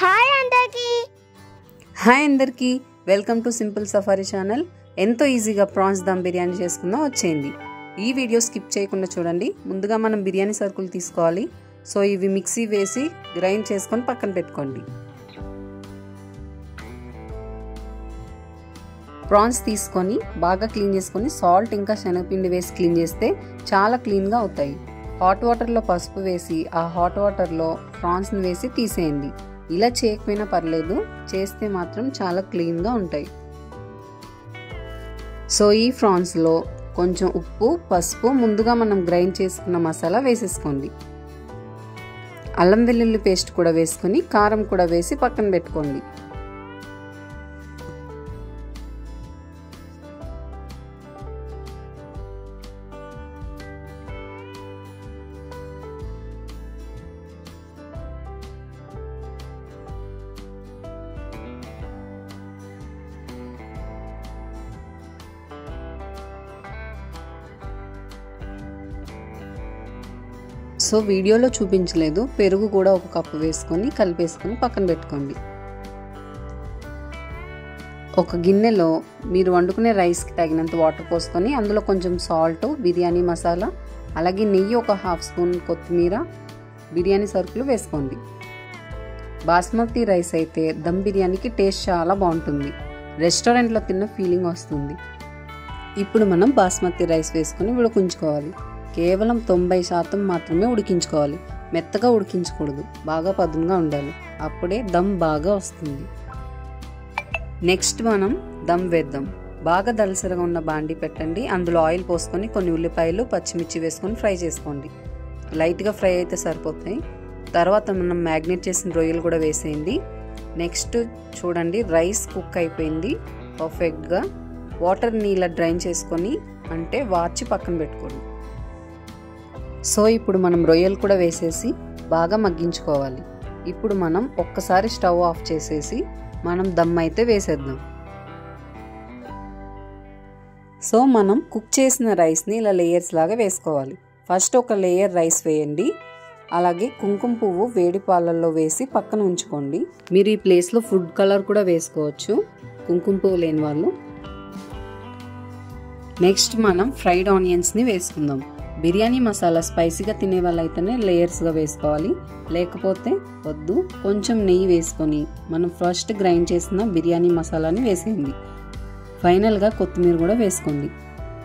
Hi అందరికీ welcome to simple Safari channel. ఎంతో ఈజీగా ప్రాన్స్ దమ్ బిర్యానీ చేసుకుందాం వచ్చేయండి. ఈ వీడియో స్కిప్ చేయకుండా చూడండి. ముందుగా మనం బిర్యానీ సరుకులు తీసుకోవాలి. సో ఇవి మిక్సీ వేసి గ్రైండ్ చేసుకొని పక్కన పెట్టుకోండి. ప్రాన్స్ తీసుకొని బాగా క్లీన్ చేసుకొని సాల్ట్ ఇంకా శనగపిండి వేసి క్లీన్ చేస్తే చాలా క్లీన్గా అవుతాయి. హాట్ వాటర్లో పసుపు వేసి ఆ హాట్ వాటర్లో ప్రాన్స్ని వేసి తీసేయండి. ఇలా చేయకపోయినా పర్లేదు, చేస్తే మాత్రం చాలా క్లీన్గా ఉంటాయి. సో ఈ ప్రాన్స్లో కొంచెం ఉప్పు, పసుపు, ముందుగా మనం గ్రైండ్ చేసుకున్న మసాలా వేసేసుకోండి. అల్లం వెల్లుల్లి పేస్ట్ కూడా వేసుకొని కారం కూడా వేసి పక్కన పెట్టుకోండి. సో వీడియోలో చూపించలేదు, పెరుగు కూడా ఒక కప్పు వేసుకొని కలిపేసుకొని పక్కన పెట్టుకోండి. ఒక గిన్నెలో మీరు వండుకునే రైస్కి తగినంత వాటర్ పోసుకొని అందులో కొంచెం సాల్ట్, బిర్యానీ మసాలా, అలాగే నెయ్యి, ఒక హాఫ్ స్పూన్ కొత్తిమీర, బిర్యానీ సరుకులు వేసుకోండి. బాస్మతి రైస్ అయితే దమ్ బిర్యానీకి టేస్ట్ చాలా బాగుంటుంది. రెస్టారెంట్లో తిన్న ఫీలింగ్ వస్తుంది. ఇప్పుడు మనం బాస్మతి రైస్ వేసుకొని ఉడికించుకోవాలి. కేవలం 90% మాత్రమే ఉడికించుకోవాలి. మెత్తగా ఉడికించకూడదు, బాగా పదునుగా ఉండాలి. అప్పుడే దమ్ బాగా వస్తుంది. నెక్స్ట్ మనం దమ్ వేద్దాం. బాగా దళసరిగా ఉన్న బాండీ పెట్టండి. అందులో ఆయిల్ పోసుకొని కొన్ని ఉల్లిపాయలు, పచ్చిమిర్చి వేసుకొని ఫ్రై చేసుకోండి. లైట్గా ఫ్రై అయితే సరిపోతాయి. తర్వాత మనం మ్యాగ్నేట్ చేసిన రొయ్యలు కూడా వేసేయండి. నెక్స్ట్ చూడండి, రైస్ కుక్ అయిపోయింది పర్ఫెక్ట్గా. వాటర్ని ఇలా డ్రైన్ చేసుకొని అంటే వార్చి పక్కన పెట్టుకోండి. సో ఇప్పుడు మనం రొయ్యలు కూడా వేసేసి బాగా మగ్గించుకోవాలి. ఇప్పుడు మనం ఒక్కసారి స్టవ్ ఆఫ్ చేసేసి మనం దమ్ అయితే వేసేద్దాం. సో మనం కుక్ చేసిన రైస్ని ఇలా లేయర్స్ లాగా వేసుకోవాలి. ఫస్ట్ ఒక లేయర్ రైస్ వేయండి. అలాగే కుంకుమ పువ్వు వేడి పాలల్లో వేసి పక్కన ఉంచుకోండి. మీరు ఈ ప్లేస్లో ఫుడ్ కలర్ కూడా వేసుకోవచ్చు, కుంకుమ పువ్వు లేని వాళ్ళు. నెక్స్ట్ మనం ఫ్రైడ్ ఆనియన్స్ని వేసుకుందాం. బిర్యానీ మసాలా స్పైసీగా తినే వాళ్ళైతేనే లేయర్స్గా వేసుకోవాలి, లేకపోతే వద్దు. కొంచెం నెయ్యి వేసుకొని మనం ఫస్ట్ గ్రైండ్ చేసిన బిర్యానీ మసాలాని వేసేయండి. ఫైనల్గా కొత్తిమీర కూడా వేసుకోండి.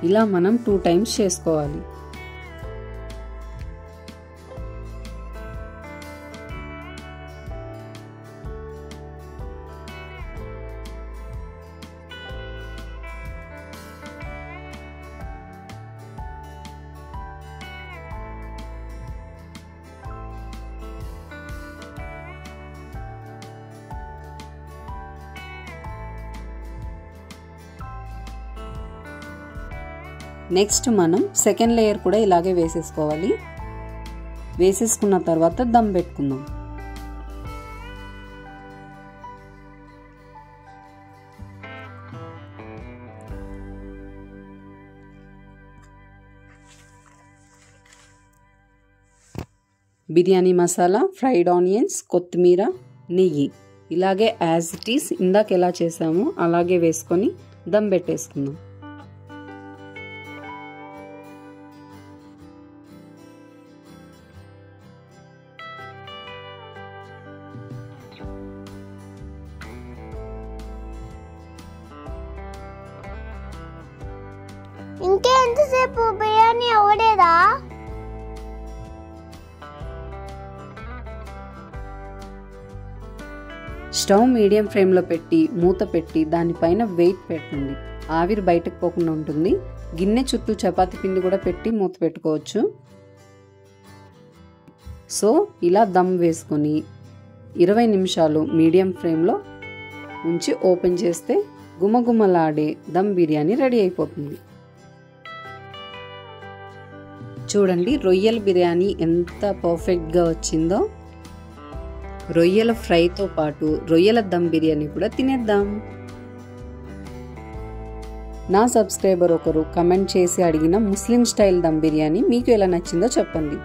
ఇలా మనం 2 టైమ్స్ చేసుకోవాలి. నెక్స్ట్ మనం సెకండ్ లేయర్ కూడా ఇలాగే వేసేసుకోవాలి. వేసేసుకున్న తర్వాత దమ్ పెట్టుకుందాం. బిర్యానీ మసాలా, ఫ్రైడ్ ఆనియన్స్, కొత్తిమీర, నెయ్యి ఇలాగే యాజ్ ఇట్ ఈస్ ఇందాక ఎలా చేసామో అలాగే వేసుకొని దమ్ పెట్టేసుకుందాం. ఇంకెంతసేపు బిర్యానీ అవ్వలేదా? స్టవ్ మీడియం ఫ్లేమ్లో పెట్టి మూత పెట్టి దానిపైన వెయిట్ పెట్టండి. ఆవిరి బయటకు పోకుండా ఉంటుంది. గిన్నె చుట్టూ చపాతీ పిండి కూడా పెట్టి మూత పెట్టుకోవచ్చు. సో ఇలా దమ్ వేసుకొని 20 నిమిషాలు మీడియం ఫ్లేమ్లో ఉంచి ఓపెన్ చేస్తే గుమగుమలాడే దమ్ బిర్యానీ రెడీ అయిపోతుంది. చూడండి, రొయ్యల బిర్యానీ ఎంత పర్ఫెక్ట్గా వచ్చిందో. రొయ్యల ఫ్రైతో పాటు రొయ్యల దమ్ బిర్యానీ కూడా తినేద్దాం. నా సబ్స్క్రైబర్ ఒకరు కమెంట్ చేసి అడిగిన ముస్లిం స్టైల్ దమ్ బిర్యానీ మీకు ఎలా నచ్చిందో చెప్పండి.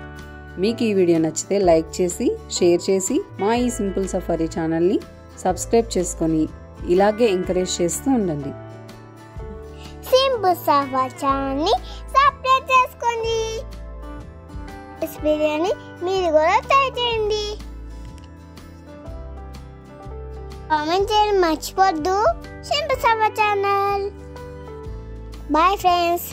మీకు ఈ వీడియో నచ్చితే లైక్ చేసి షేర్ చేసి మా ఈ సింపుల్ సఫారీ ఛానల్ని సబ్స్క్రైబ్ చేసుకొని ఇలాగే ఎంకరేజ్ చేస్తూ ఉండండి. సింపుల్ సఫారీ ఛానల్ని సబ్స్క్రైబ్ చేసుకోండి. బిర్యానీ మీరు కూడా ట్రై చేయండి. కామెంట్ చేయడం మర్చిపోద్దు. Simple Safari channel. Bye friends.